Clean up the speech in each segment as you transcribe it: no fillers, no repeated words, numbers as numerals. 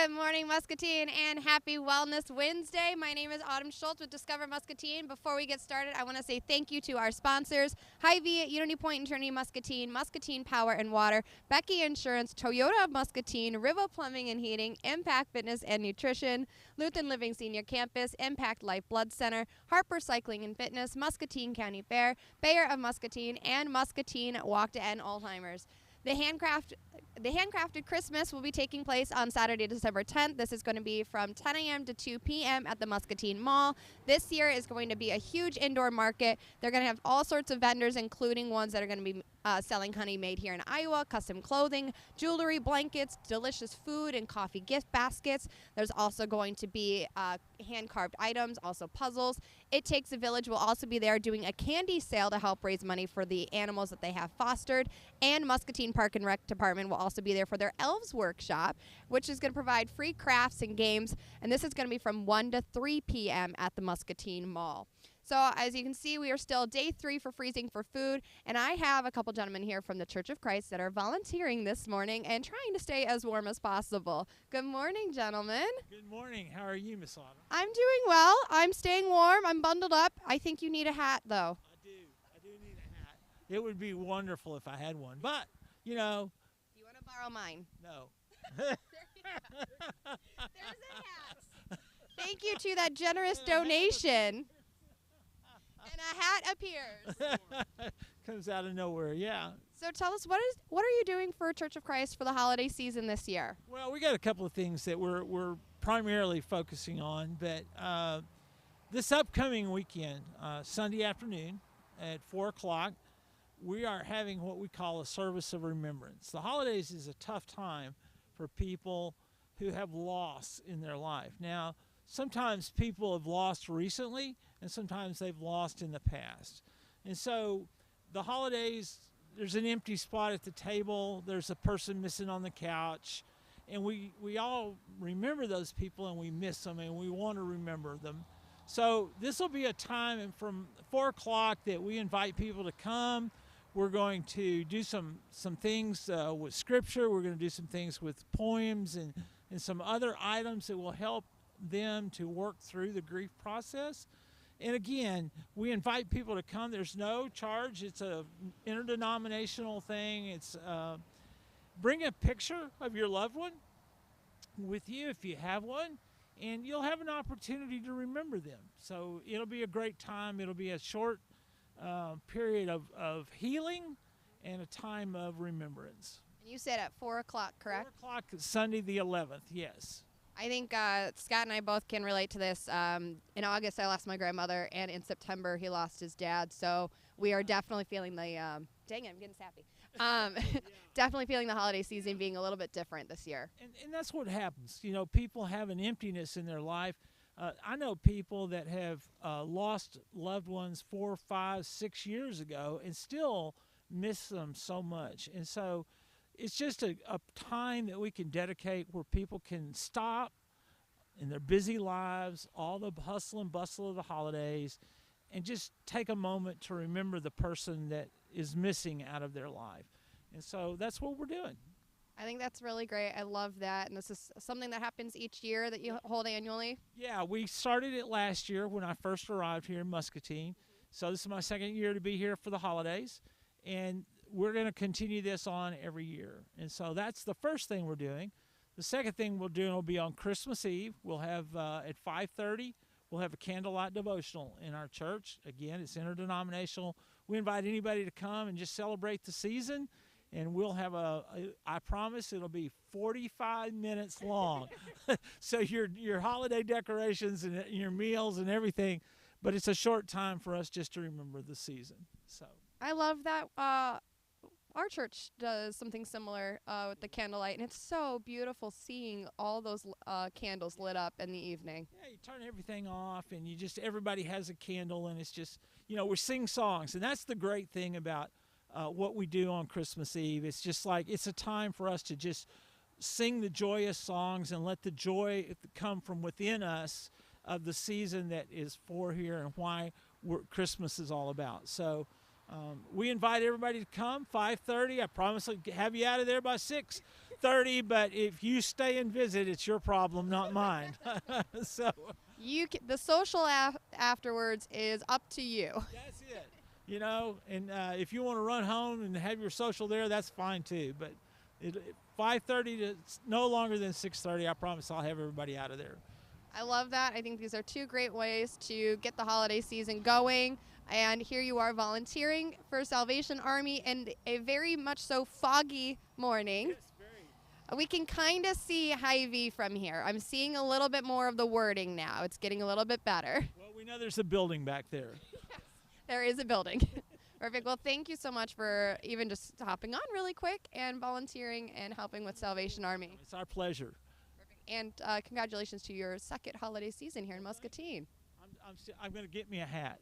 Good morning, Muscatine, and happy Wellness Wednesday. My name is Scott Schultz with Discover Muscatine. Before we get started, I want to say thank you to our sponsors, Hy-Vee, Unity Point and Trinity Muscatine, Muscatine Power and Water, Becky Insurance, Toyota of Muscatine, Rivo Plumbing and Heating, Impact Fitness and Nutrition, Lutheran Living Senior Campus, Impact Life Blood Center, Harper Cycling and Fitness, Muscatine County Fair, Bayer of Muscatine, and Muscatine Walk to End Alzheimer's. The handcrafted Christmas will be taking place on Saturday, December 10th. This is going to be from 10 a.m. to 2 p.m. at the Muscatine Mall. This year is going to be a huge indoor market. They're going to have all sorts of vendors, including ones that are going to be selling honey made here in Iowa, custom clothing, jewelry, blankets, delicious food, and coffee gift baskets. There's also going to be hand-carved items, also puzzles. It Takes a Village will also be there doing a candy sale to help raise money for the animals that they have fostered. And Muscatine Park and Rec Department will also be there for their Elves Workshop, which is going to provide free crafts and games. And this is going to be from 1 to 3 p.m. at the Muscatine Mall. So as you can see, we are still day 3 for Freezing for Food, and I have a couple gentlemen here from the Church of Christ that are volunteering this morning and trying to stay as warm as possible. Good morning, gentlemen. Good morning. How are you, Miss Autumn? I'm doing well. I'm staying warm. I'm bundled up. I think you need a hat, though. I do need a hat. It would be wonderful if I had one, but, you know. You want to borrow mine? No. There you go. There's a hat. Thank you to that generous donation. And a hat appears. Comes out of nowhere, yeah. So tell us, what are you doing for Church of Christ for the holiday season this year? Well, we got a couple of things that we're primarily focusing on, but this upcoming weekend, Sunday afternoon at 4 o'clock, we are having what we call a service of remembrance. The holidays is a tough time for people who have loss in their life. Now, sometimes people have lost recently, and sometimes they've lost in the past. And so the holidays, there's an empty spot at the table, there's a person missing on the couch, and we all remember those people and we miss them and we want to remember them. So this will be a time from 4 o'clock that we invite people to come. We're going to do some things with scripture. We're going to do some things with poems and some other items that will help them to work through the grief process. And again, we invite people to come. There's no charge. It's a interdenominational thing. It's bring a picture of your loved one with you if you have one, and you'll have an opportunity to remember them. So it'll be a great time. It'll be a short period of healing and a time of remembrance. And you said at 4 o'clock, correct? 4 o'clock Sunday the 11th, yes. I think Scott and I both can relate to this. In August, I lost my grandmother, and in September, he lost his dad. So we are definitely feeling the, dang it, I'm getting sappy. Definitely feeling the holiday season being a little bit different this year. And that's what happens. You know, people have an emptiness in their life. I know people that have lost loved ones 4, 5, 6 years ago and still miss them so much. And so it's just a time that we can dedicate where people can stop in their busy lives, all the hustle and bustle of the holidays, and just take a moment to remember the person that is missing out of their life. And so that's what we're doing. I think that's really great. I love that. And this is something that happens each year that you hold annually? Yeah, we started it last year when I first arrived here in Muscatine. So this is my second year to be here for the holidays. And we're going to continue this on every year. And so that's the first thing we're doing. The second thing we're doing will be on Christmas Eve. We'll have at 5:30, we'll have a candlelight devotional in our church. Again, it's interdenominational. We invite anybody to come and just celebrate the season. And we'll have I promise it'll be 45 minutes long. So your holiday decorations and your meals and everything, but it's a short time for us just to remember the season. So I love that. Our church does something similar with the candlelight, and it's so beautiful seeing all those candles lit up in the evening. Yeah, you turn everything off, and everybody has a candle, and it's just, we sing songs, and that's the great thing about what we do on Christmas Eve. It's just like it's a time for us to just sing the joyous songs and let the joy come from within us of the season that is for here and why Christmas is all about. So we invite everybody to come, 5:30. I promise I'll have you out of there by 6. 5:30, but if you stay and visit, it's your problem, not mine. So The social afterwards is up to you. that's it. You know, and if you want to run home and have your social there, that's fine too. But 5:30 to no longer than 6:30, I promise I'll have everybody out of there. I love that. I think these are two great ways to get the holiday season going. And here you are volunteering for Salvation Army in a very much so foggy morning. Yes, very. We can kind of see Hy-Vee from here. I'm seeing a little bit more of the wording now. It's getting a little bit better. Well, we know there's a building back there. Yes, there is a building. Perfect. Well, thank you so much for even just hopping on really quick and volunteering and helping with Salvation Army. It's our pleasure. Perfect. And congratulations to your second holiday season here in Muscatine. I'm going to get me a hat.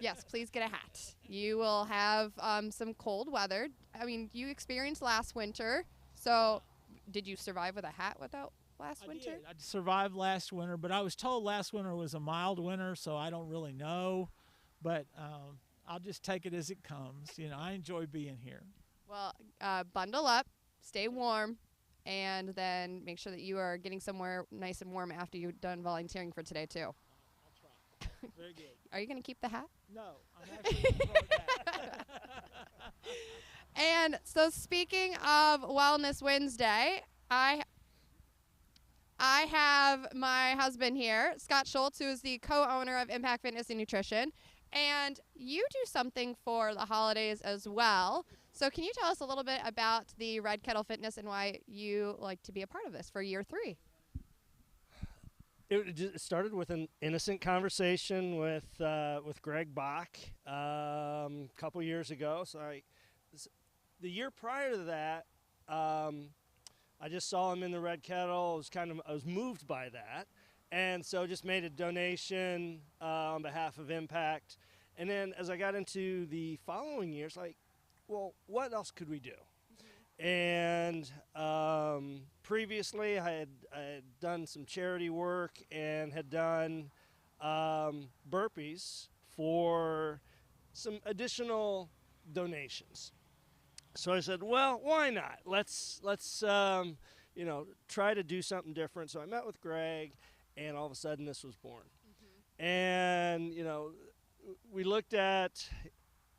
Yes, please get a hat. You will have some cold weather. I mean, you experienced last winter. So did you survive with a hat without last winter? I survived last winter, but I was told last winter was a mild winter, so I don't really know. But I'll just take it as it comes. You know, I enjoy being here. Well, bundle up, stay warm, and then make sure that you are getting somewhere nice and warm after you're done volunteering for today, too. I'll try. Very good. Are you going to keep the hat? No, I'm actually going to throw it back. And so speaking of Wellness Wednesday, I have my husband here, Scott Schultz, who is the co-owner of Impact Fitness and Nutrition. And you do something for the holidays as well. So can you tell us a little bit about the Red Kettle Fitness and why you like to be a part of this for year 3? It started with an innocent conversation with Greg Bach a couple years ago. So the year prior to that, I just saw him in the Red Kettle. I was moved by that, and so just made a donation on behalf of Impact. And then as I got into the following years, well, what else could we do? And previously I had done some charity work and had done burpees for some additional donations. So I said, well, why not? Let's try to do something different. So I met with Greg, and all of a sudden this was born. Mm-hmm. And, we looked at,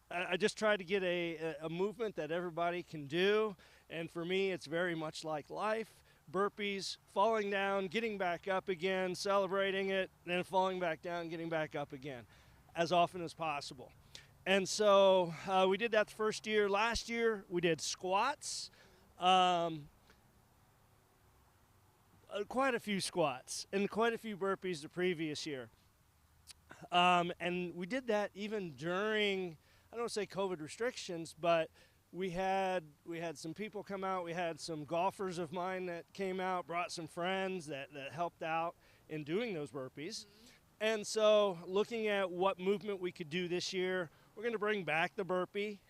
I just tried to get a movement that everybody can do. And for me, it's very much like life. Burpees, falling down, getting back up again, celebrating it, then falling back down, getting back up again, as often as possible. And so we did that the first year. Last year, we did squats, quite a few squats, and quite a few burpees the previous year. And we did that even during, I don't want to say COVID restrictions, but we had some people come out. We had some golfers of mine that came out, brought some friends that helped out in doing those burpees. Mm-hmm. And so looking at what movement we could do this year, we're going to bring back the burpee,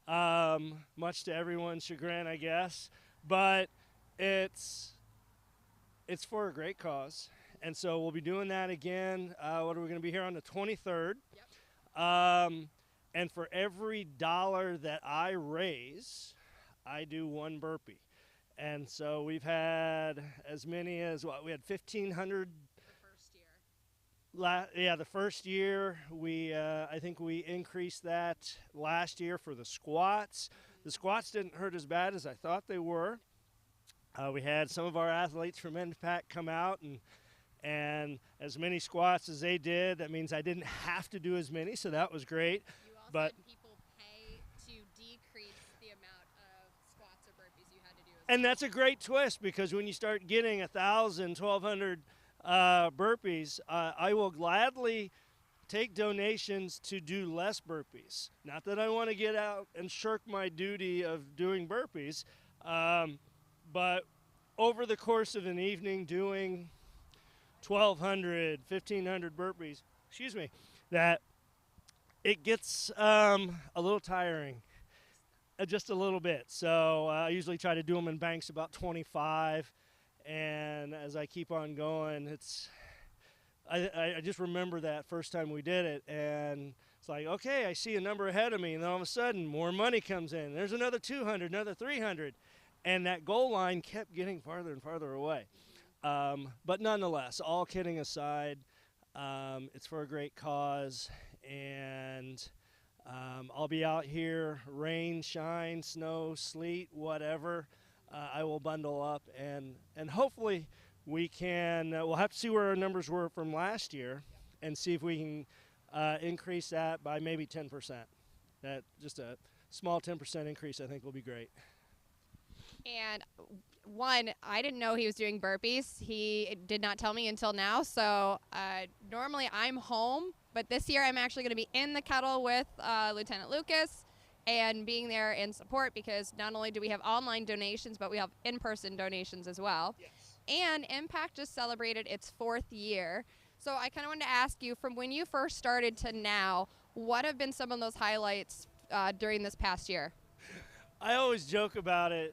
much to everyone's chagrin, I guess. But it's for a great cause. And so we'll be doing that again. What are we going to be here on the 23rd? Yep. And for every dollar that I raise, I do one burpee. And so we've had as many as, we had 1,500. The first year. I think we increased that last year for the squats. The squats didn't hurt as bad as I thought they were. We had some of our athletes from Impact come out and as many squats as they did. That means I didn't have to do as many, so that was great. You also had people pay to decrease the amount of squats or burpees you had to do as well. And that's a great twist, because when you start getting 1,000, 1,200 burpees, I will gladly take donations to do less burpees. Not that I want to get out and shirk my duty of doing burpees, but over the course of an evening doing 1,200, 1,500 burpees, that it gets a little tiring, just a little bit. So I usually try to do them in banks about 25. And as I keep on going, I just remember that first time we did it, and it's like, okay, I see a number ahead of me, and then all of a sudden more money comes in. There's another 200, another 300, And that goal line kept getting farther and farther away. But nonetheless, all kidding aside, it's for a great cause, and I'll be out here, rain, shine, snow, sleet, whatever. I will bundle up, and hopefully we can, we'll have to see where our numbers were from last year and see if we can increase that by maybe 10%. That just a small 10% increase, I think, will be great. And one, I didn't know he was doing burpees. He did not tell me until now. So normally I'm home, but this year I'm actually going to be in the kettle with Lieutenant Lucas and being there in support, because not only do we have online donations, but we have in-person donations as well. Yes. And Impact just celebrated its 4th year. So I kind of wanted to ask you, from when you first started to now, what have been some of those highlights during this past year? I always joke about it.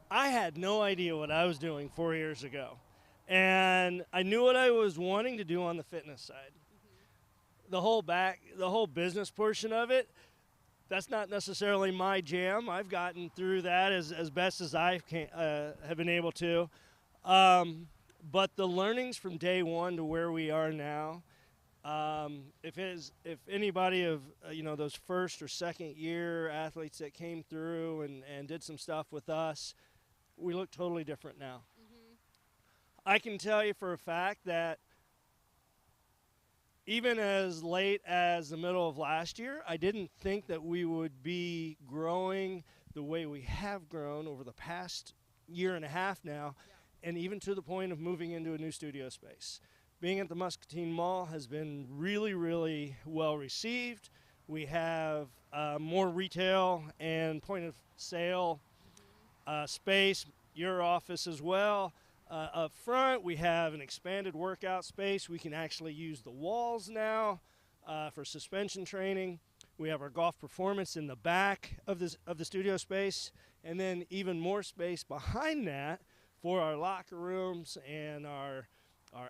I had no idea what I was doing 4 years ago. And I knew what I was wanting to do on the fitness side. The whole business portion of it, that's not necessarily my jam. I've gotten through that as best as I have been able to. But the learnings from day one to where we are now, if anybody of those first or second year athletes that came through and did some stuff with us, we look totally different now. I can tell you for a fact that even as late as the middle of last year, I didn't think that we would be growing the way we have grown over the past year and a half now, and even to the point of moving into a new studio space. Being at the Muscatine Mall has been really, really well received. We have more retail and point of sale space, your office as well. Up front, we have an expanded workout space. We can actually use the walls now for suspension training. We have our golf performance in the back of the studio space, and then even more space behind that for our locker rooms and our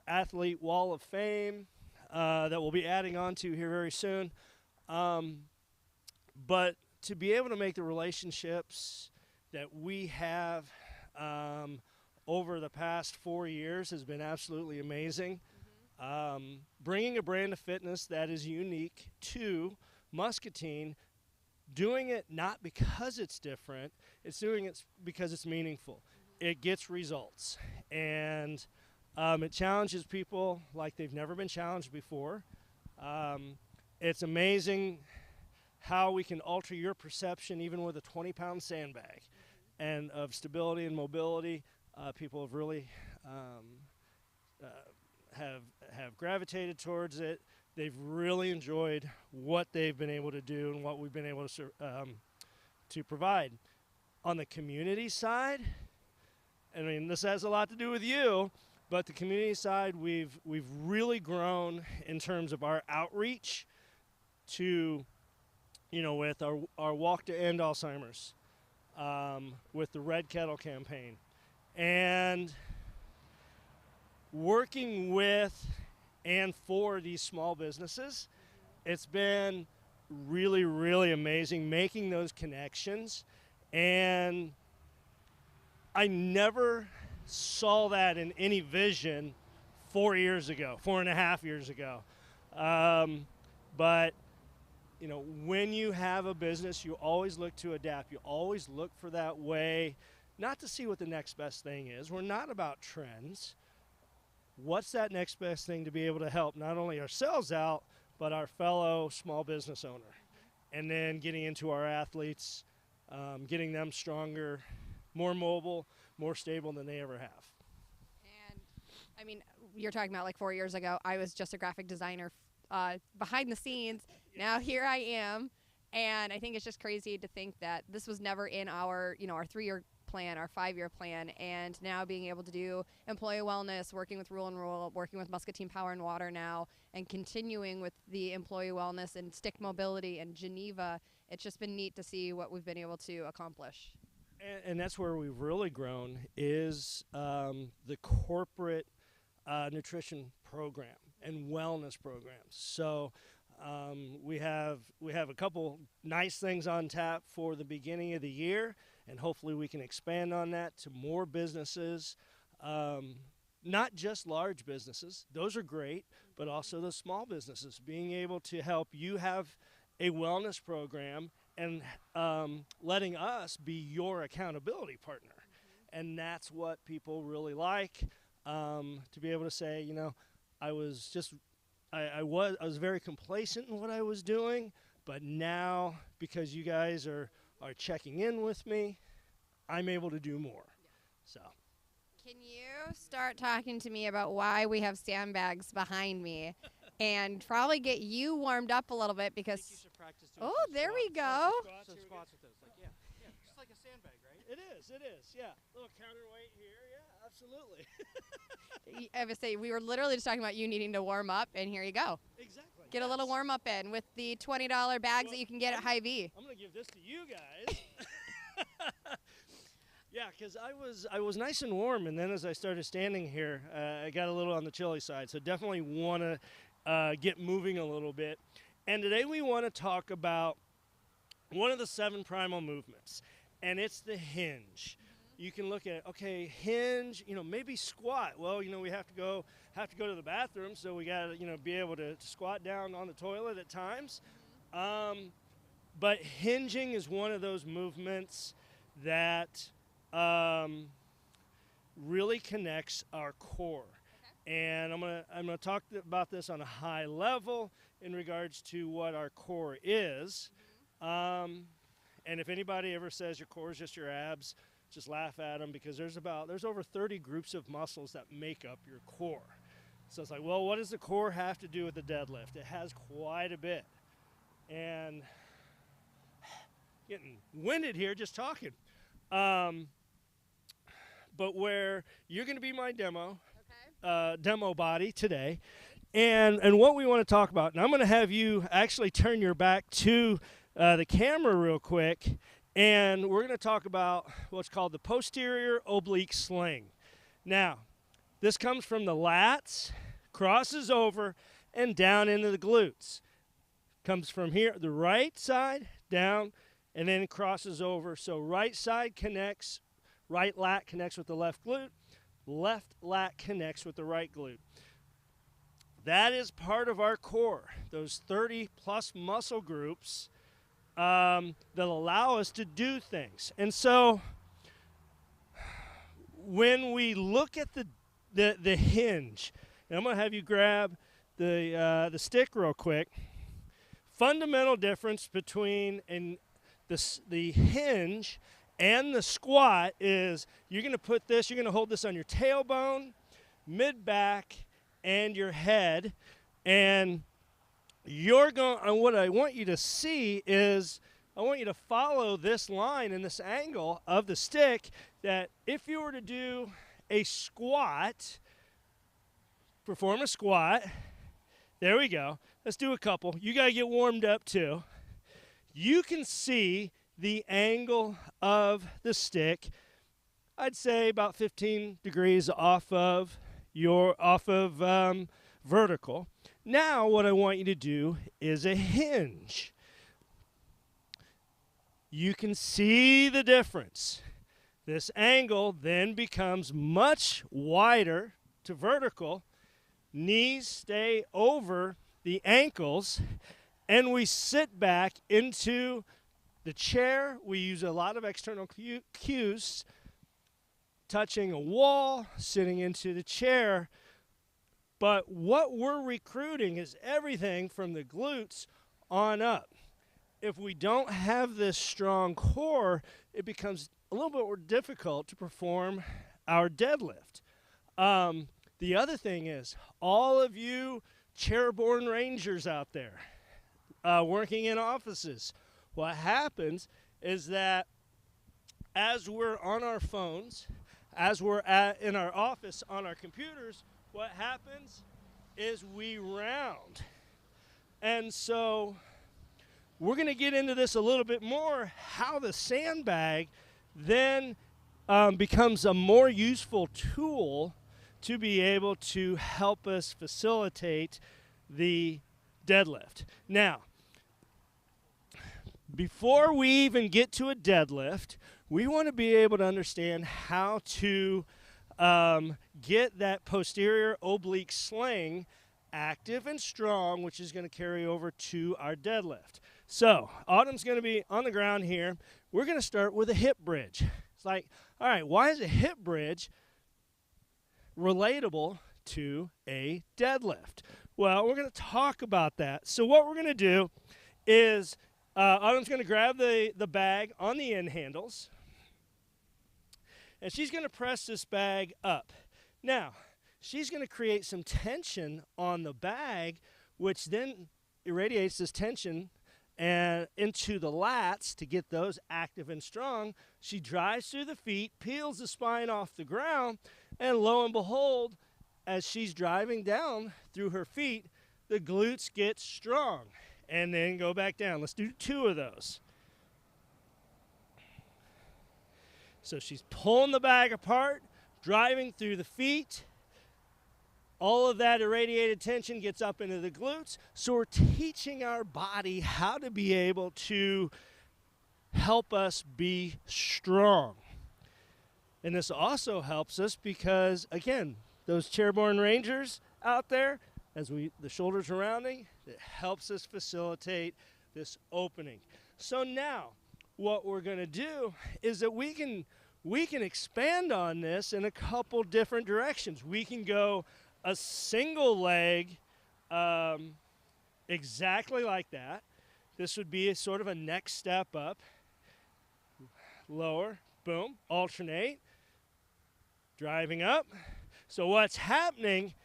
athlete wall of fame that we'll be adding on to here very soon. But to be able to make the relationships that we have over the past 4 years has been absolutely amazing. Bringing a brand of fitness that is unique to Muscatine, doing it not because it's different, it's doing it because it's meaningful. It gets results, and it challenges people like they've never been challenged before. It's amazing how we can alter your perception even with a 20-pound sandbag, and of stability and mobility. People have really have gravitated towards it. They've really enjoyed what they've been able to do and what we've been able to provide. On the community side, I mean, this has a lot to do with you, but the community side, we've really grown in terms of our outreach to, with our Walk to End Alzheimer's, with the Red Kettle campaign, and working with and for these small businesses. It's been really, really amazing making those connections, and I never saw that in any vision 4 years ago, 4.5 years ago. But when you have a business, you always look to adapt. You always look for that way, not to see what the next best thing is. We're not about trends. What's that next best thing to be able to help not only ourselves out, but our fellow small business owner? And then getting into our athletes, getting them stronger, more mobile, more stable than they ever have. And I mean, you're talking about like 4 years ago, I was just a graphic designer behind the scenes. Now here I am. And I think it's just crazy to think that this was never in our 3-year plan, our 5-year plan, and now being able to do employee wellness, working with Rural and Rural, working with Muscatine Power and Water now, and continuing with the employee wellness and stick mobility and Geneva. It's just been neat to see what we've been able to accomplish. And that's where we've really grown is the corporate nutrition program and wellness programs. So we have a couple nice things on tap for the beginning of the year, and hopefully we can expand on that to more businesses, not just large businesses. Those are great, but also the small businesses, being able to help you have a wellness program and letting us be your accountability partner. And that's what people really like, to be able to say, you know, I was very complacent in what I was doing, but now because you guys are checking in with me, I'm able to do more. So. Can you start talking to me about why we have sandbags behind me and probably get you warmed up a little bit because. I think you should practice doing oh, there we go. Some squats with those. Like, yeah, just like a sandbag, right? It is, yeah. Little counterweight here, yeah, absolutely. I would say we were literally just talking about you needing to warm up, and here you go. Exactly. Get a little warm up in with the $20 bags that you can get at Hy-Vee. I'm gonna give this to you guys. Yeah, because I was nice and warm, and then as I started standing here, I got a little on the chilly side. So definitely want to get moving a little bit. And today we want to talk about one of the 7 primal movements, and it's the hinge. You can look at, okay, hinge, you know, maybe squat. Well, you know, we have to go to the bathroom, so we got to, you know, be able to squat down on the toilet at times. But hinging is one of those movements that really connects our core. Okay. And I'm gonna talk about this on a high level in regards to what our core is. And if anybody ever says your core is just your abs, just laugh at them, because there's over 30 groups of muscles that make up your core. So it's like, well, what does the core have to do with the deadlift? It has quite a bit. And getting winded here just talking. But where you're going to be my demo, demo body today, and what we want to talk about, and I'm going to have you actually turn your back to the camera real quick, and we're going to talk about what's called the posterior oblique sling. Now, this comes from the lats, crosses over, and down into the glutes. Comes from here, the right side, down, and then it crosses over. So right side connects, right lat connects with the left glute, left lat connects with the right glute. That is part of our core, those 30 plus muscle groups that allow us to do things. And so when we look at the hinge, and I'm going to have you grab the stick real quick. Fundamental difference between the hinge and the squat is you're going to hold this on your tailbone, mid-back, and your head. And what I want you to see is I want you to follow this line and this angle of the stick, that if you were to do a squat, perform a squat. There we go. Let's do a couple. You got to get warmed up too. You can see the angle of the stick, I'd say about 15 degrees off of vertical. Now what I want you to do is a hinge. You can see the difference. This angle then becomes much wider to vertical. Knees stay over the ankles, and we sit back into the chair. We use a lot of external cues, touching a wall, sitting into the chair. But what we're recruiting is everything from the glutes on up. If we don't have this strong core, it becomes a little bit more difficult to perform our deadlift. The other thing is, all of you chairborne rangers out there working in offices, what happens is that as we're on our phones, as we're in our office on our computers, what happens is we round. And so we're going to get into this a little bit more, how the sandbag then becomes a more useful tool to be able to help us facilitate the deadlift. Now, before we even get to a deadlift, We want to be able to understand how to get that posterior oblique sling active and strong, which is going to carry over to our deadlift. So Autumn's going to be on the ground here. We're going to start with a hip bridge. It's like, all right, why is a hip bridge relatable to a deadlift? Well, we're going to talk about that. So what we're going to do is Autumn's going to grab the bag on the end handles, and she's going to press this bag up. Now, she's going to create some tension on the bag, which then irradiates this tension and into the lats to get those active and strong. She drives through the feet, peels the spine off the ground, and lo and behold, as she's driving down through her feet, the glutes get strong. And then go back down. Let's do 2 of those. So she's pulling the bag apart, driving through the feet. All of that irradiated tension gets up into the glutes. So we're teaching our body how to be able to help us be strong. And this also helps us because, again, those chairborne rangers out there, as the shoulders are rounding, it helps us facilitate this opening. So now what we're going to do is that we can expand on this in a couple different directions. We can go a single leg exactly like that. This would be a sort of a next step up. Lower, boom, alternate, driving up. So what's happening